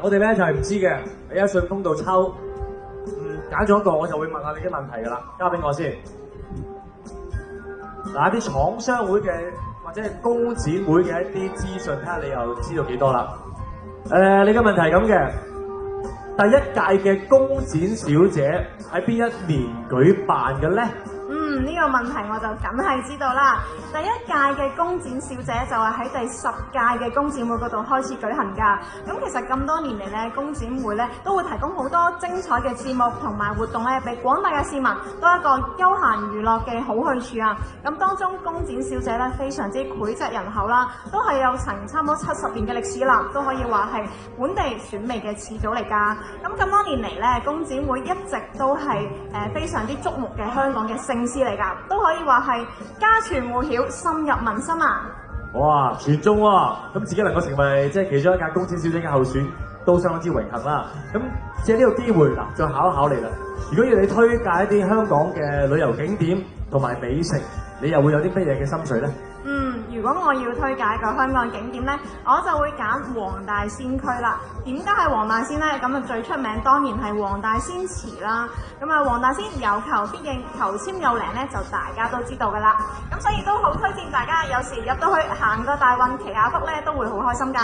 我哋咧就係唔知嘅，你喺信封度抽，揀咗一個我就會問下你啲問題㗎啦，交俾我先。嗱，啲廠商會嘅或者係工展會嘅一啲資訊，睇下你又知道幾多啦。你嘅問題係咁嘅，第一屆嘅工展小姐喺邊一年舉辦嘅咧？呢個問題我就梗係知道啦。第一屆嘅工展小姐就係喺第10屆嘅工展會嗰度開始舉行㗎。咁其實咁多年嚟咧，工展會咧都會提供好多精彩嘅節目同埋活動咧，俾廣大嘅市民多一個休閒娛樂嘅好去處啊。咁當中工展小姐咧非常之膾炙人口啦，都係有成差唔多70年嘅歷史啦，都可以話係本地選美嘅始祖嚟㗎。咁多年嚟咧，工展會一直都係非常之矚目嘅香港嘅盛事嚟㗎，都可以話係家傳戶曉、深入民心啊！哇，全中喎！咁自己能夠成為即係其中一屆工展小姐嘅候選，都相當之榮幸啦。咁借呢個機會嗱，再考一考你啦。如果要你推介一啲香港嘅旅遊景點同埋美食，你又會有啲乜嘢嘅心水咧？如果我要推介一個香港景點呢，我就會揀黃大仙區啦。點解係黃大仙呢？咁最出名當然係黃大仙祠啦。黃大仙有求必應，求籤有靈呢，就大家都知道噶啦。咁所以都好推薦大家，有時入到去行個大運祈下福呢，都會好開心噶。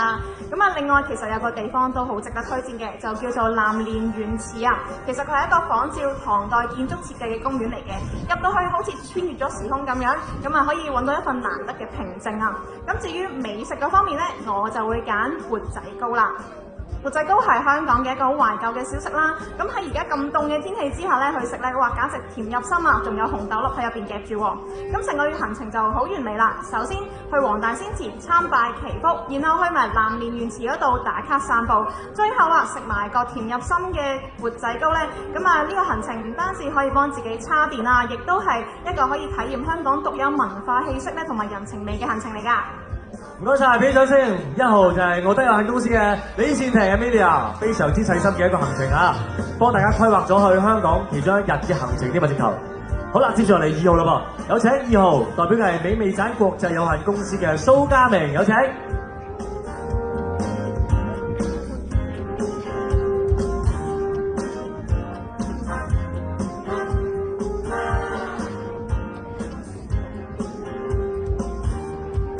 另外其實有個地方都好值得推薦嘅，就叫做南蓮園祠啊。其實佢係一個仿照唐代建築設計嘅公園嚟嘅，入到去好似穿越咗時空咁樣，可以揾到一份難得嘅平靜啊！咁至於美食嗰方面呢，我就會揀缽仔糕啦。缽仔糕係香港嘅一個好懷舊嘅小食啦。咁喺而家咁凍嘅天氣之下呢，去食呢，哇簡直甜入心啊！仲有紅豆粒喺入邊夾住喎。咁成個行程就好完美啦。首先去黃大仙祠參拜祈福，然後去埋南蓮園祠嗰度打卡散步，最後食埋個甜入心嘅缽仔糕呢。呢個行程唔單止可以幫自己叉電啊，亦都係一個可以體驗香港獨有文化氣息咧同埋人情味嘅行程嚟㗎。唔該晒，俾掌聲。1號就係奧德有限公司嘅李善婷 Amelia， 非常之細心嘅一個行程啊，幫大家規劃咗去香港其中一日嘅行程添啊，直頭。好啦，接住嚟2號啦噃，有請2號，代表係美味盞國際有限公司嘅蘇嘉明，有請。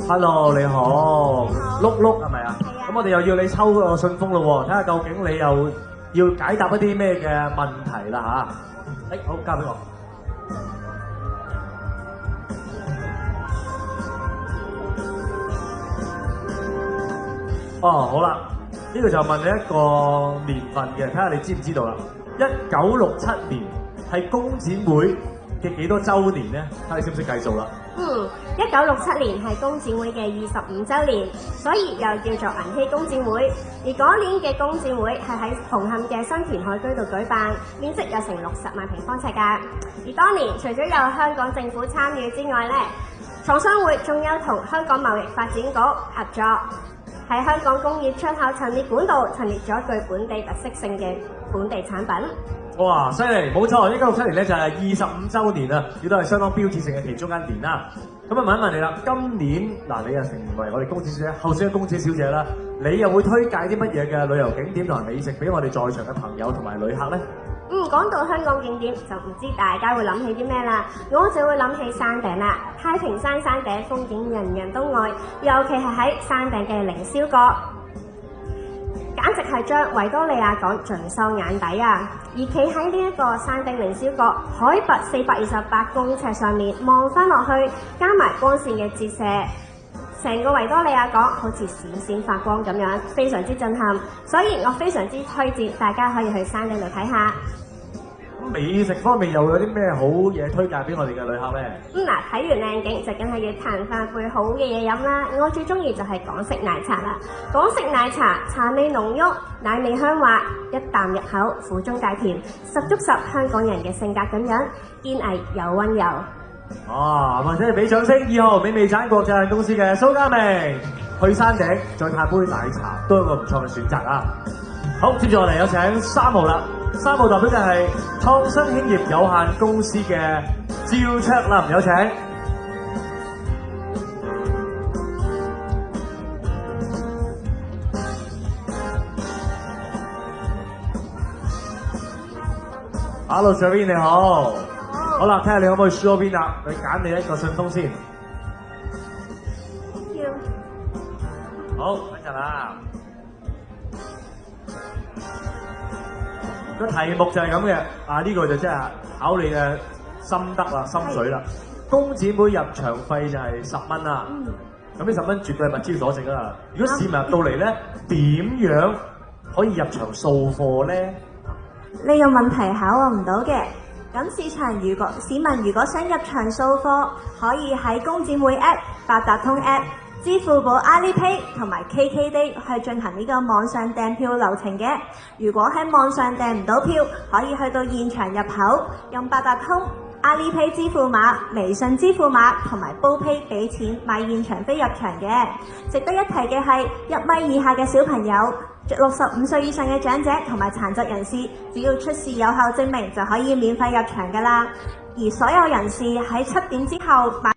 Hello， 你好，碌碌係咪啊？咁我哋又要你抽個信封咯喎，睇下究竟你又要解答一啲咩嘅問題啦嚇。好，交俾我。好啦，呢個就問你一個年份嘅，睇下你知唔知道啦。1967年係工展會嘅幾多週年咧？睇下你識唔識計數啦。1967年係工展會嘅25週年，所以又叫做銀禧工展會。而嗰年嘅工展會係喺紅磡嘅新填海區度舉辦，面積有成60萬平方尺㗎。而當年除咗有香港政府參與之外呢，廠商會仲有同香港貿易發展局合作，喺香港工業出口陳列館度陳列咗具本地特色性嘅本地產品。哇，犀利，冇錯，1967年咧就係25週年啦，亦都係相當標誌性嘅其中一年啦。咁問一問你啦，今年你又成為我哋工展小姐候選嘅工展小姐啦，你又會推介啲乜嘢嘅旅遊景點同埋美食俾我哋在場嘅朋友同埋旅客呢？講到香港景點，就唔知大家會諗起啲咩啦。我就會諗起山頂啦，太平山山頂風景人人都愛，尤其係喺山頂嘅凌霄閣，簡直係將維多利亞港盡收眼底啊！而企喺呢一個山頂凌霄閣，海拔428公尺上面望翻落去，加埋光線嘅折射，成個維多利亞港好似閃閃發光咁樣，非常之震撼。所以我非常之推薦大家可以去山頂度睇下。美食方面又有啲咩好嘢推介俾我哋嘅旅客咧？睇完靚景就梗係要嘆翻杯好嘅嘢飲啦！我最中意就係港式奶茶啦。港式奶茶茶味濃郁，奶味香滑，一啖入口苦中帶甜，十足十香港人嘅性格咁樣，堅毅又溫柔。或者係俾掌聲2號美味盞國際有限公司嘅蘇嘉明，去山頂再嘆杯奶茶都係一個唔錯嘅選擇啊！好，接住落嚟有請3號啦。3號代表嘅係創新興業有限公司嘅趙卓林，有請。Hello Shereen 你好。好啦，睇下你可唔可以輸嗰邊啦？你揀你一個信封先。Thank you。好，等陣啦。個題目就係咁嘅，呢個就真係考你嘅心得啦、心水啦。公姊妹入場費就係10蚊啦。咁呢10蚊絕對係物超所值啊！如果市民入到嚟咧，點樣可以入場掃貨咧？呢個問題考我唔到嘅。咁市民如果想入場掃貨，可以喺公姊妹 App、八達通 App、支付寶 Alipay 同埋 KKday 去進行呢個網上訂票流程嘅。如果喺網上訂唔到票，可以去到現場入口，用八達通、Alipay 支付碼、微信支付碼同埋煲 Pay 俾錢買現場飛入場嘅。值得一提嘅係，1米以下嘅小朋友、65歲以上嘅長者同埋殘疾人士，只要出示有效證明就可以免費入場㗎啦。而所有人士喺7點之後買